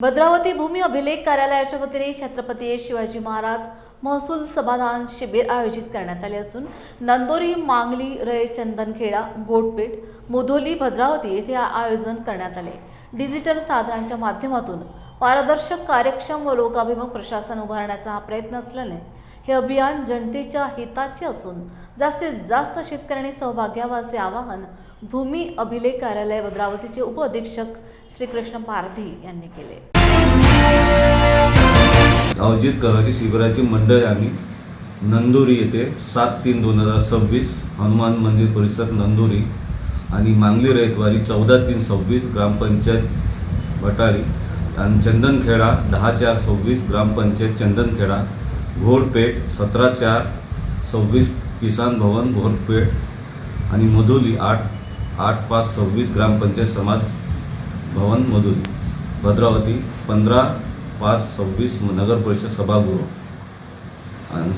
भद्रावती भूमी अभिलेख कार्यालयाच्या वतीने छत्रपती शिवाजी महाराज महसूल समाधान शिबिर आयोजित करण्यात आले असून नंदोरी, मांगली, रय, चंदनखेडा, घोटपेठ, मुधोली, भद्रावती येथे आयोजन करण्यात आले। डिजिटल साधनांच्या माध्यमातून पारदर्शक, कार्यक्षम व लोकाभिमुख प्रशासन उभारण्याचा हा प्रयत्न असल्याने हे अभियान जनतेच्या हिताचे असून जास्तीत जास्त शेतकऱ्यांनी सहभाग घ्यावा असे आवाहन भूमी अभिलेख कार्यालय भद्रावतीचे उपअधीक्षक श्रीकृष्ण पारधी यांनी केले। आयोजित करायची शिबिराची मंडळ आम्ही नंदोरी येथे 7/3/2026 हनुमान मंदिर परिसर नंदोरी आणि मांगली रयतवारी 14/3/26 ग्रामपंचायत बटाळी आणि चंदनखेडा 10/4/26 ग्रामपंचायत चंदनखेडा, घोडपेठ 17/4/26 किसान भवन घोडपेठ आणि मधोली 8/5/26 ग्रामपंचायत समाज भवन मधोली, भद्रावती 15/5/26 नगर परिषद सभागृह आणि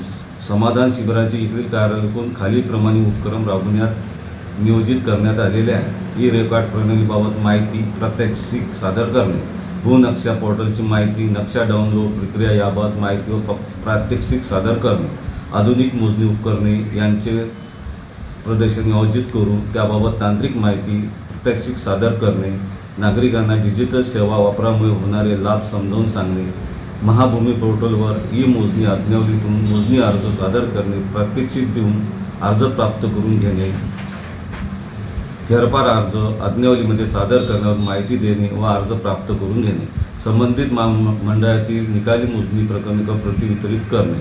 समाधान शिबिराची इकडील कार्यालयातून खालीलप्रमाणे उपक्रम राबवण्यात नियोजित करण्यात आलेले आहे। ई रेकॉर्ड प्रणालीबाबत माहिती प्रात्यक्षिक सादर करणे, भूनक्षा पोर्टलची माहिती, नक्षा डाउनलोड प्रक्रिया याबाबत माहिती व प्रात्यक्षिक सादर करणे, आधुनिक मोजणी उपकरणे यांचे प्रदर्शन आयोजित करून त्याबाबत तांत्रिक माहिती प्रात्यक्षिक सादर करणे, नागरिकांना डिजिटल सेवा वापरामुळे होणारे लाभ समजावून सांगणे, महाभूमी पोर्टलवर ई मोजणी आज्ञावलीतून मोजणी अर्ज सादर करणे, प्रात्यक्षिक देऊन अर्ज प्राप्त करून घेणे, फेरफार अर्ज आज्ञावलीमध्ये सादर करण्यावर माहिती देणे व अर्ज प्राप्त करून घेणे, संबंधित मंडळातील निकाली मोजणी प्रकरणी प्रति वितरित करणे,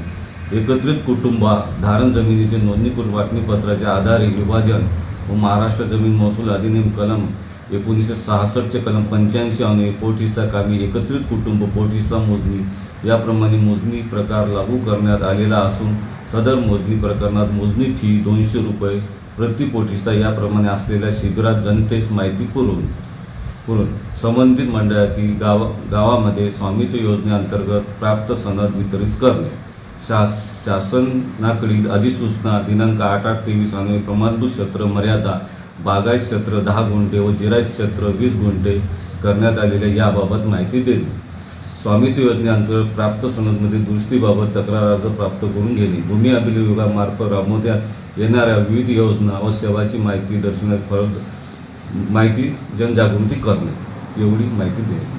एकत्रित कुटुंब धारण जमिनीचे नोंदणीकृत वाटणीपत्राच्या आधारे विभाजन व महाराष्ट्र जमीन महसूल अधिनियम कलम 1966 कलम 85 अन्वये पोट हिस्सा कामी एकत्रित कुटुंब पोट हिस्सा मोजणी याप्रमाणे मोजणी प्रकार लागू करण्यात आलेला असून सदर मोजणी प्रकरणात मोजणी फी 200 रुपये प्रति पोट हिस्सा याप्रमाणे असलेल्या शिबिरात जनतेस माहिती पुरवून संबंधित मंडळातील गावामध्ये स्वामित्व योजनेअंतर्गत प्राप्त सनद वितरित करणे, शासनाकडील अधिसूचना दिनांक 8/8/23 अन्वये प्रमाणभूत क्षेत्र मर्यादा बागायत क्षेत्र 10 गुंठे व जिरायत क्षेत्र 20 गुंठे करण्यात आलेल्या याबाबत माहिती देणे, स्वामित्व योजनेअंतर्गत प्राप्त सनदमध्ये दुरुस्तीबाबत तक्रार अर्ज प्राप्त करून घेणे, भूमी अभिलेख विभागामार्फत राबवण्यात येणाऱ्या विविध योजना व सेवाची माहिती दर्शवण्यात माहिती जनजागृती करणे एवढी माहिती द्यायची।